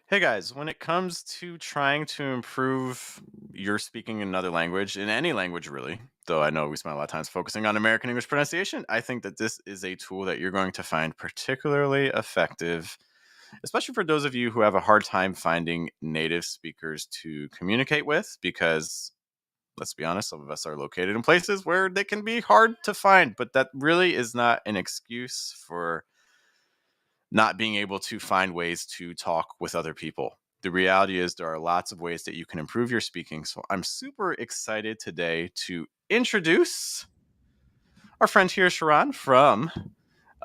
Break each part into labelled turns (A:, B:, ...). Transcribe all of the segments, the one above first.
A: Hey guys, when it comes to trying to improve your speaking another language, in any language really, though I know we spend a lot of times focusing on American English pronunciation, I think that this is a tool that you're going to find particularly effective, especially for those of you who have a hard time finding native speakers to communicate with, because let's be honest, some of us are located in places where they can be hard to find, but that really is not an excuse for not being able to find ways to talk with other people. The reality is there are lots of ways that you can improve your speaking. So I'm super excited today to introduce our friend here, Sharon, from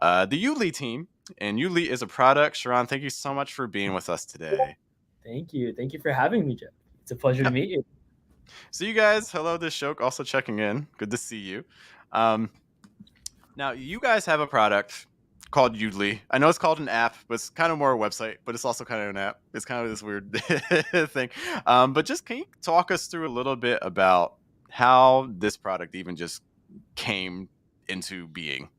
A: the yoodli team. And yoodli is a product. Sharon, thank you so much for being with us today.
B: Thank you. Thank you for having me, Jeff. It's a pleasure to
A: Yeah.
B: meet you.
A: So you guys, hello, this is Shok, also checking in. Good to see you. Um, Now, you guys have a product called Yoodli. I know it's called an app, but it's kind of more a website, but it's also kind of an app. It's kind of this weird thing. But just can you talk us through a little bit about how this product even just came into being?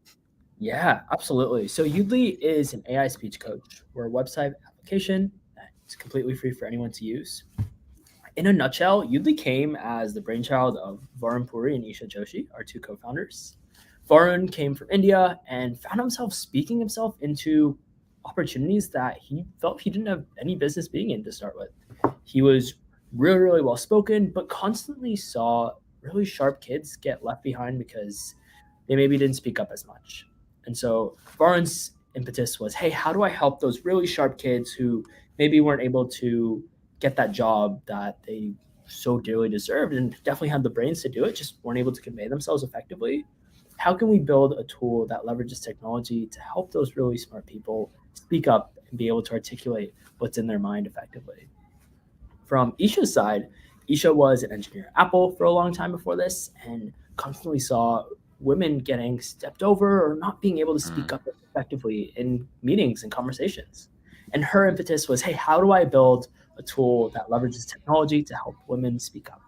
B: Yeah, absolutely. So yoodli is an AI speech coach. We're a website application that's completely free for anyone to use. In a nutshell, yoodli came as the brainchild of Varun Puri and Isha Joshi, our two co-founders. Varun came from India and found himself speaking himself into opportunities that he felt he didn't have any business being in to start with. He was really, really well spoken, but constantly saw really sharp kids get left behind because they maybe didn't speak up as much. And so Varun's impetus was, hey, how do I help those really sharp kids who maybe weren't able to get that job that they so dearly deserved and definitely had the brains to do it, just weren't able to convey themselves effectively? How can we build a tool that leverages technology to help those really smart people speak up and be able to articulate what's in their mind effectively? From Isha's side, Isha was an engineer at Apple for a long time before this and constantly saw women getting stepped over or not being able to
A: Mm,
B: speak up effectively in meetings and conversations. And her impetus was, hey, how do I build a tool that leverages technology to help women speak up?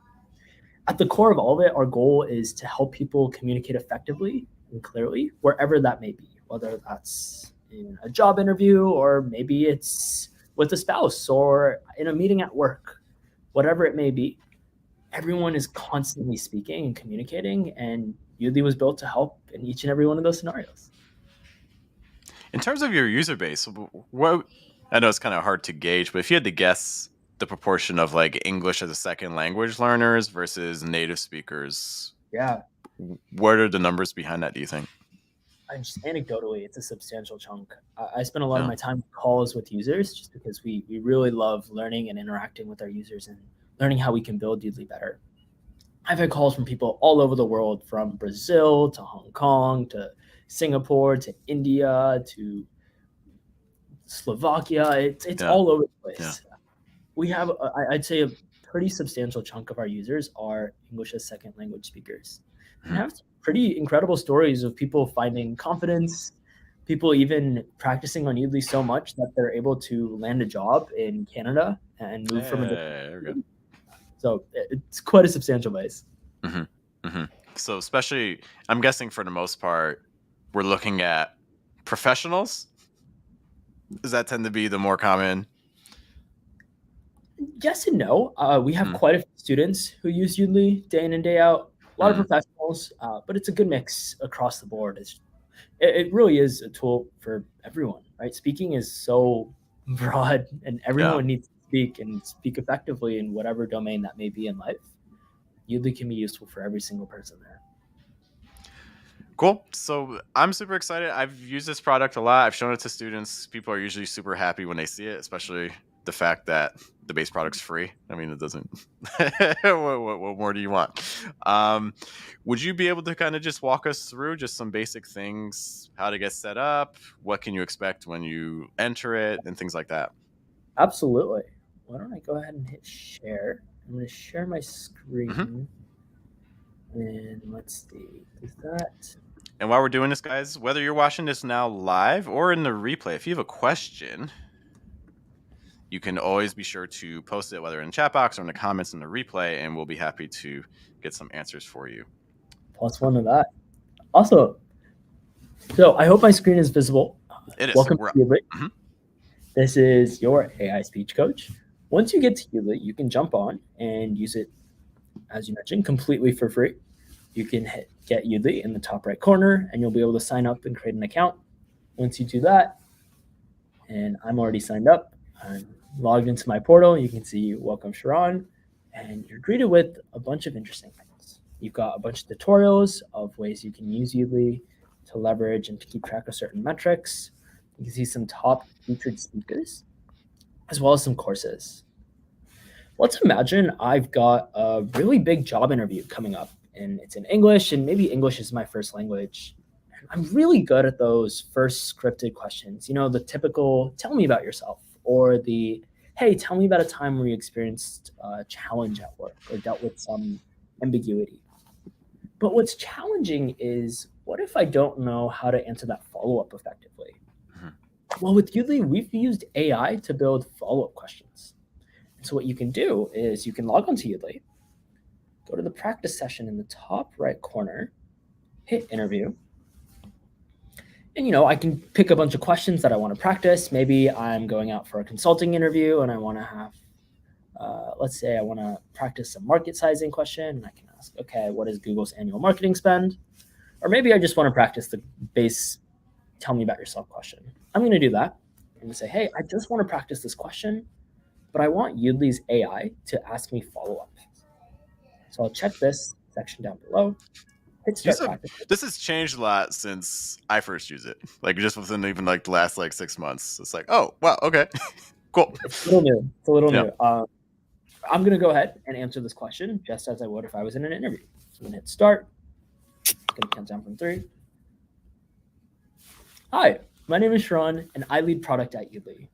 B: At the core of all of it, our goal is to help people communicate effectively and clearly wherever that may be, whether that's in a job interview or maybe it's with a spouse or in a meeting at work, whatever it may be. Everyone is constantly speaking and communicating, and Udly was built to help in each and every one of those scenarios.
A: In terms of your user base, what I know it's kind of hard to gauge, but if you had to guess the proportion of like English as a second language learners versus native speakers,
B: Yeah,
A: what are the numbers behind that, do you think?
B: and just anecdotally, it's a substantial chunk. I spend a lot of
A: Yeah.
B: my time calls with users just because we really love learning and interacting with our users and learning how we can build Udly better. I've had calls from people all over the world, from Brazil to Hong Kong to Singapore to India to Slovakia. It's
A: Yeah.
B: all over the
A: Yeah.
B: place. We have, I'd say, a pretty substantial chunk of our users are English as second language speakers, and
A: Mhm.
B: have pretty incredible stories of people finding confidence, people even practicing on Udly so much that they're able to land a job in Canada and move from a different
A: Hey, there we go.
B: country. So it's quite a substantial base.
A: Hmm. Hmm. So, especially, I'm guessing for the most part, we're looking at professionals. Does that tend to be the more common?
B: Yes and no. We have
A: Mm,
B: quite a few students who use Udly day in and day out. A lot of
A: mm,
B: professionals, but it's a good mix across the board. It really is a tool for everyone, right? Speaking is so broad, and
A: yeah.
B: everyone needs to speak and speak effectively in whatever domain that may be in life. Udly can be useful for every single person there.
A: Cool. So, I'm super excited. I've used this product a lot. I've shown it to students. People are usually super happy when they see it, especially the fact that the base product's free. I mean, it doesn't. What more do you want? Um, would you be able to kind of just walk us through just some basic things, how to get set up, what can you expect when you enter it, and things like that?
B: Absolutely. Why don't I go ahead and hit share? I'm going to share my
A: Hmm.
B: screen, and let's see. Is that
A: And while we're doing this, guys, whether you're watching this now live or in the replay, if you have a question, you can always be sure to post it, whether in the chat box or in the comments in the replay, and we'll be happy to get some answers for you.
B: plus one of that? Also, so I hope my screen is visible.
A: It is.
B: Welcome
A: We're
B: to
A: up.
B: Udly.
A: Hmm.
B: This is your AI speech coach. Once you get to Yoodli, you can jump on and use it, as you mentioned, completely for free. You can get Yoodli in the top right corner, and you'll be able to sign up and create an account. Once you do that, and I'm already signed up, I'm logged into my portal. You can see welcome Sharon, and you're greeted with a bunch of interesting things. You've got a bunch of tutorials of ways you can use Udly to leverage and to keep track of certain metrics. You can see some top featured speakers, as well as some courses. Let's imagine I've got a really big job interview coming up, and it's in English, and maybe English is my first language. I'm really good at those first scripted questions. You know, the typical tell me about yourself, or the hey, tell me about a time where you experienced a challenge at work or dealt with some ambiguity. But what's challenging is what if I don't know how to answer that follow up effectively?
A: Mhm.
B: Well, with Udly, we've used AI to build follow up questions. So, what you can do is you can log onto Udly, go to the practice session in the top right corner, hit interview, and I can pick a bunch of questions that I want to practice. Maybe I'm going out for a consulting interview and I want to have, let's say, I want to practice some market sizing question, and I can ask, okay, what is Google's annual marketing spend? Or maybe I just want to practice the base tell me about yourself question. I'm going to do that. I'm going to say, hey, I just want to practice this question, but I want Udly's AI to ask me follow up. So I'll check this section down below, hit
A: You
B: start
A: said
B: practice.
A: this has changed a lot since I first used it. Like just within even like the last like 6 months. It's like, oh wow, okay, cool.
B: It's a little new. It's a little
A: Yeah.
B: new. I'm going to go ahead and answer this question just as I would if I was in an interview. So I'm going to hit start. I'm going to count down from 3. Hi, my name is Sharon, and I lead product at Udly.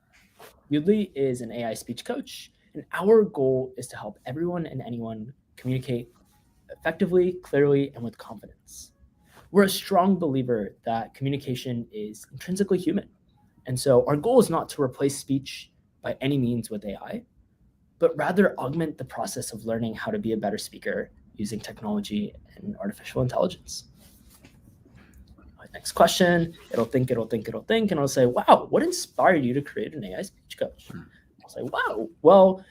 B: Yoodli is an AI speech coach, and our goal is to help everyone and anyone communicate effectively, clearly, and with confidence. We're a strong believer that communication is intrinsically human. And so our goal is not to replace speech by any means with AI, but rather augment the process of learning how to be a better speaker using technology and artificial intelligence. Next question, it'll think, and it'll say, wow, what inspired you to create an AI speech coach? I'll say, wow, well,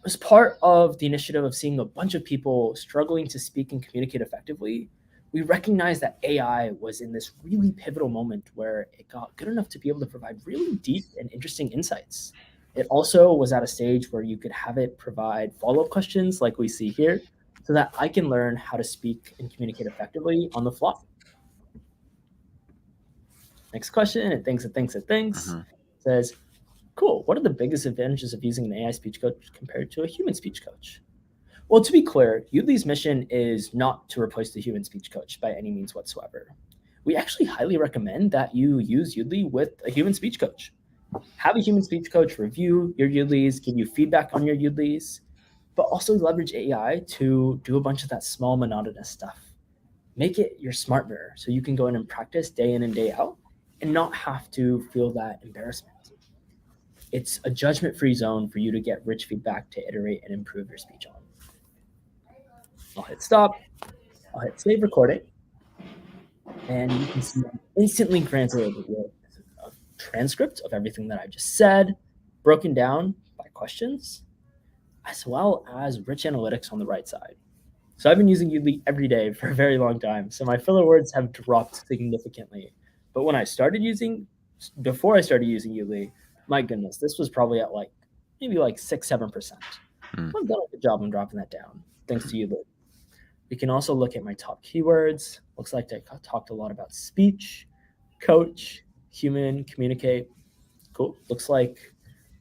B: as part of the initiative of seeing a bunch of people struggling to speak and communicate effectively, we recognized that AI was in this really pivotal moment where it got good enough to be able to provide really deep and interesting insights. It also was at a stage where you could have it provide follow up questions like we see here so that I can learn how to speak and communicate effectively on the fly. Next question, it thinks.
A: Hmm.
B: Says, cool, what are the biggest advantages of using an AI speech coach compared to a human speech coach? Well, to be clear, Udly's mission is not to replace the human speech coach by any means whatsoever. We actually highly recommend that you use Udly with a human speech coach. Have a human speech coach review your Udlys, give you feedback on your Udlys, but also leverage AI to do a bunch of that small monotonous stuff. Make it your smart mirror so you can go in and practice day in and day out and not have to feel that embarrassment. It's a judgment free zone for you to get rich feedback to iterate and improve your speech on. I'll hit stop, I'll hit save recording, and you can see I'm instantly granted with a transcript of everything that I just said, broken down by questions, as well as rich analytics on the right side. So I've been using Udly every day for a very long time. So my filler words have dropped significantly. But before I started using Udly, my goodness, this was probably at maybe 6, 7%.
A: Hmm.
B: I've done a good job on dropping that down, thanks to Udly. We can also look at my top keywords. Looks like I talked a lot about speech, coach, human, communicate. Cool. Looks like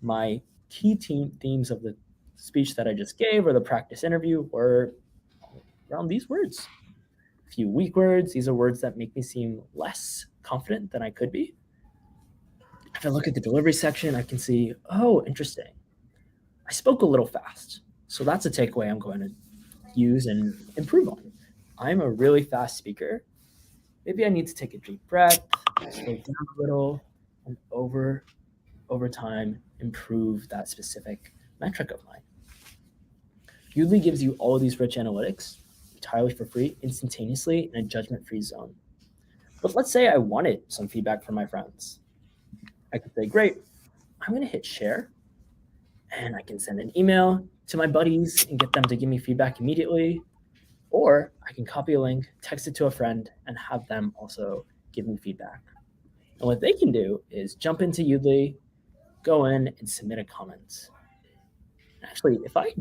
B: my key themes of the speech that I just gave or the practice interview were around these words. A few weak words. These are words that make me seem less confident than I could be. If I look at the delivery section, I can see, oh, interesting. I spoke a little fast. So that's a takeaway I'm going to use and improve on. I'm a really fast speaker. Maybe I need to take a deep breath, slow down a little, and over time improve that specific metric of mine. Udly gives you all of these rich analytics entirely for free, instantaneously in a judgment-free zone. But let's say I wanted some feedback from my friends. I could say, great, I'm going to hit share, and I can send an email to my buddies and get them to give me feedback immediately. Or I can copy a link, text it to a friend, and have them also give me feedback. And what they can do is jump into Udly, go in and submit a comment. Actually, if I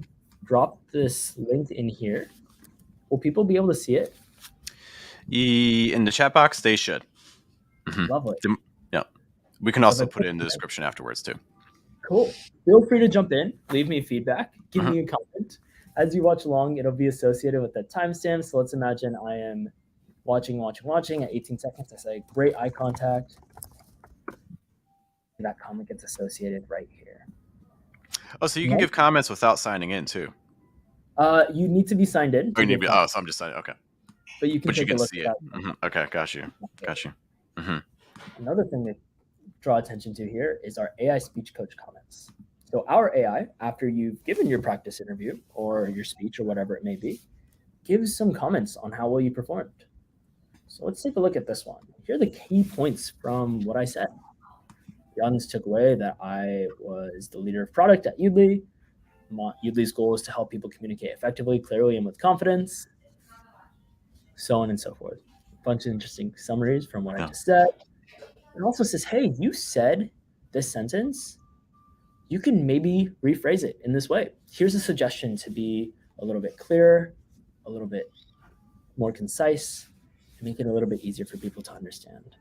B: drop this link in here, will people be able to see it?
A: In the chat box, they should.
B: Lovely.
A: Yeah. We can
B: So if
A: also
B: I
A: put
B: click
A: it in the
B: on it,
A: description afterwards too.
B: cool. Feel free to jump in, leave me feedback, give
A: Mhm.
B: me a comment. As you watch along, it'll be associated with the timestamp. So let's imagine I am watching at 18 seconds. I say great eye contact. And that comment gets associated right here.
A: Oh, so you can
B: Then,
A: give comments without signing in too.
B: you need to be signed in
A: Or
B: to
A: you need to
B: give
A: be.
B: comments,
A: Oh, so I'm just signing. Okay,
B: but you can
A: but you
B: take a
A: can
B: look
A: see
B: at
A: it.
B: that.
A: Okay, got you. Got you.
B: Another thing to draw attention to here is our AI speech coach comments. So our AI, after you've given your practice interview or your speech or whatever it may be, gives some comments on how well you performed. So let's take a look at this one. Here are the key points from what I said. Jans took away that I was the leader of product at Udly. Udly's goal is to help people communicate effectively, clearly, and with confidence, so on and so forth. A bunch of interesting summaries from what I
A: Yeah.
B: just said. It also says, hey, you said this sentence. You can maybe rephrase it in this way. Here's a suggestion to be a little bit clearer, a little bit more concise, and make it a little bit easier for people to understand.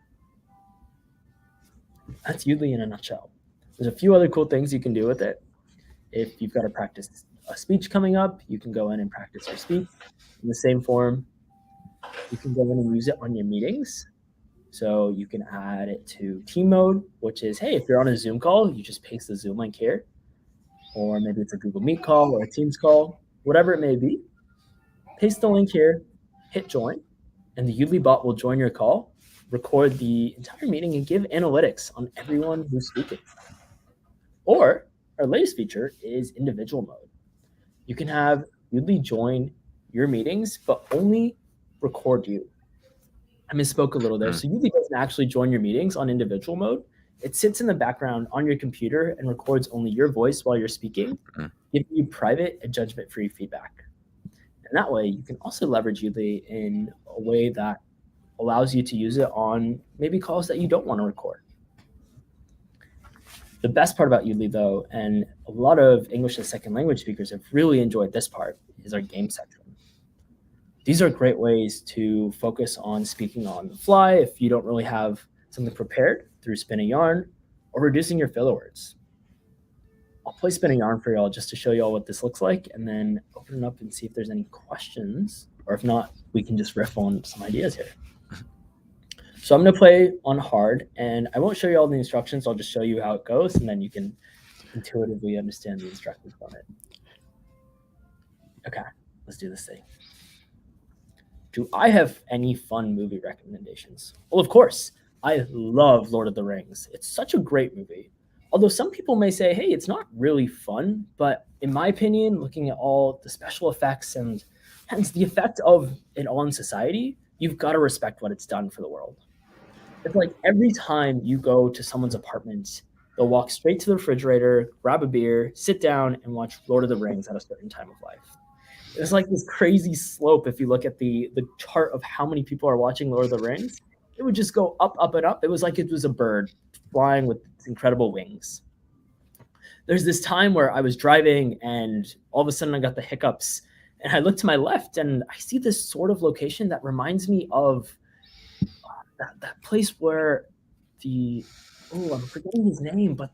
B: That's Udly in a nutshell. There's a few other cool things you can do with it. If you've got to practice a speech coming up, you can go in and practice your speech in the same form. You can go in and use it on your meetings. So you can add it to team mode, which is, hey, if you're on a Zoom call, you just paste the Zoom link here. Or maybe it's a Google Meet call or a Teams call, whatever it may be. Paste the link here, hit join, and the Udly bot will join your call, record the entire meeting, and give analytics on everyone who's speaking. Or our latest feature is individual mode. You can have Udly join your meetings, but only record you. I misspoke a little there.
A: Mm.
B: So Udly doesn't actually join your meetings on individual mode. It sits in the background on your computer and records only your voice while you're speaking,
A: Mm.
B: giving you private and judgment-free feedback. And that way, you can also leverage Udly in a way that allows you to use it on maybe calls that you don't want to record. The best part about Udly, though, and a lot of English as second language speakers have really enjoyed this part, is our game section. These are great ways to focus on speaking on the fly if you don't really have something prepared through Spin a Yarn or reducing your filler words. I'll play Spin a Yarn for y'all just to show y'all what this looks like and then open it up and see if there's any questions, or if not, we can just riff on some ideas here. So I'm going to play on hard, and I won't show you all the instructions. I'll just show you how it goes, and then you can intuitively understand the instructions from it. Okay, let's do this thing. Do I have any fun movie recommendations? Well, of course. I love Lord of the Rings. It's such a great movie. Although some people may say, hey, it's not really fun. But in my opinion, looking at all the special effects and hence the effect of it on society, you've got to respect what it's done for the world. It's like every time you go to someone's apartment, they'll walk straight to the refrigerator, grab a beer, sit down, and watch Lord of the Rings at a certain time of life. It's like this crazy slope. If you look at the chart of how many people are watching Lord of the Rings, it would just go up, up, and up. It was like it was a bird flying with incredible wings. There's this time where I was driving and all of a sudden I got the hiccups and I look to my left and I see this sort of location that reminds me of that place where I'm forgetting his name, but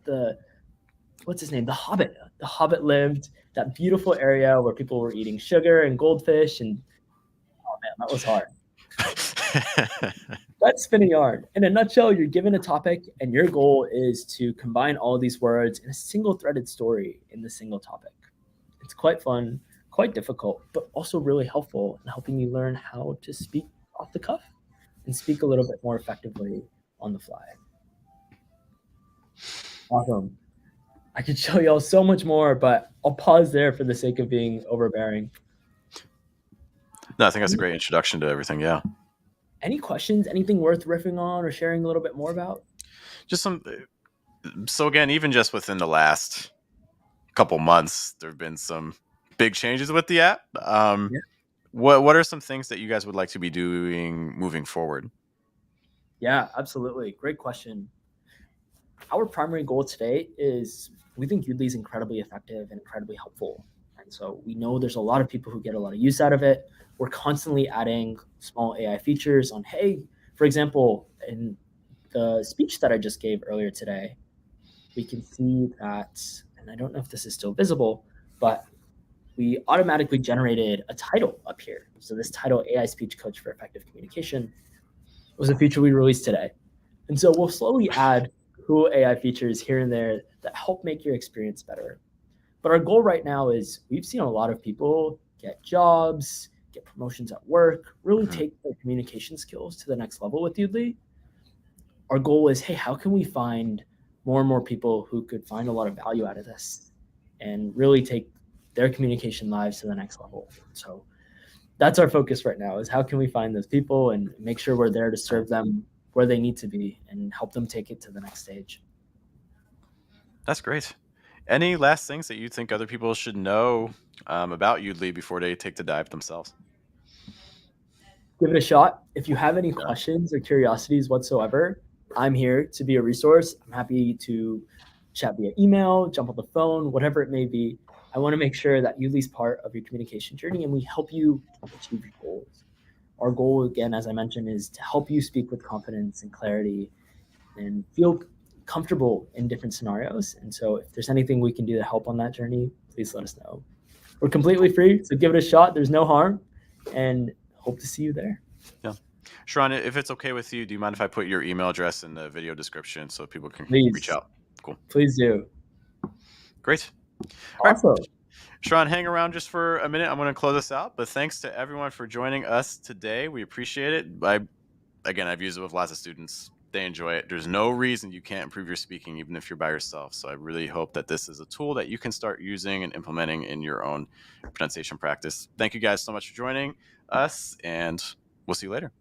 B: what's his name? The Hobbit. The Hobbit lived, that beautiful area where people were eating sugar and goldfish. And oh man, that was hard. That's Spin a Yarn. In a nutshell, you're given a topic, and your goal is to combine all of these words in a single threaded story in the single topic. It's quite fun, quite difficult, but also really helpful in helping you learn how to speak off the cuff and speak a little bit more effectively on the fly. Awesome. I could show y'all so much more, but I'll pause there for the sake of being overbearing.
A: No, I think that's a great introduction to everything. Yeah.
B: Any questions? Anything worth riffing on or sharing a little bit more about?
A: Just some. So again, even just within the last couple months, there have been some big changes with the app.
B: Yeah.
A: What are some things that you guys would like to be doing moving forward?
B: Yeah, absolutely. Great question. Our primary goal today is we think Udly is incredibly effective and incredibly helpful. And so we know there's a lot of people who get a lot of use out of it. We're constantly adding small AI features on, hey, for example, in the speech that I just gave earlier today, we can see that, and I don't know if this is still visible, but we automatically generated a title up here. So this title, AI Speech Coach for Effective Communication, was a feature we released today. And so we'll slowly add cool AI features here and there that help make your experience better. But our goal right now is we've seen a lot of people get jobs, get promotions at work, really
A: Mhm.
B: take their communication skills to the next level with Udly. Our goal is, hey, how can we find more and more people who could find a lot of value out of this and really take their communication lives to the next level? So that's our focus right now is how can we find those people and make sure we're there to serve them where they need to be and help them take it to the next stage.
A: That's great. Any last things that you think other people should know about Udly before they take the dive themselves?
B: Give it a shot. If you have any
A: Yeah.
B: questions or curiosities whatsoever, I'm here to be a resource. I'm happy to chat via email, jump on the phone, whatever it may be. I want to make sure that you least part of your communication journey and we help you achieve your goals. Our goal, again, as I mentioned, is to help you speak with confidence and clarity and feel comfortable in different scenarios. And so, if there's anything we can do to help on that journey, please let us know. We're completely
A: Cool.
B: free, so give it a shot. There's no harm, and hope to see you there.
A: Yeah. Sharon, if it's okay with you, do you mind if I put your email address in the video description so people can reach
B: Please,
A: out? Cool.
B: please do.
A: Great. All right.
B: Awesome.
A: Sharon, hang around just for a minute. I'm going to close this out. But thanks to everyone for joining us today. We appreciate it. Again, I've used it with lots of students. They enjoy it. There's no reason you can't improve your speaking, even if you're by yourself. So I really hope that this is a tool that you can start using and implementing in your own pronunciation practice. Thank you guys so much for joining us, and we'll see you later.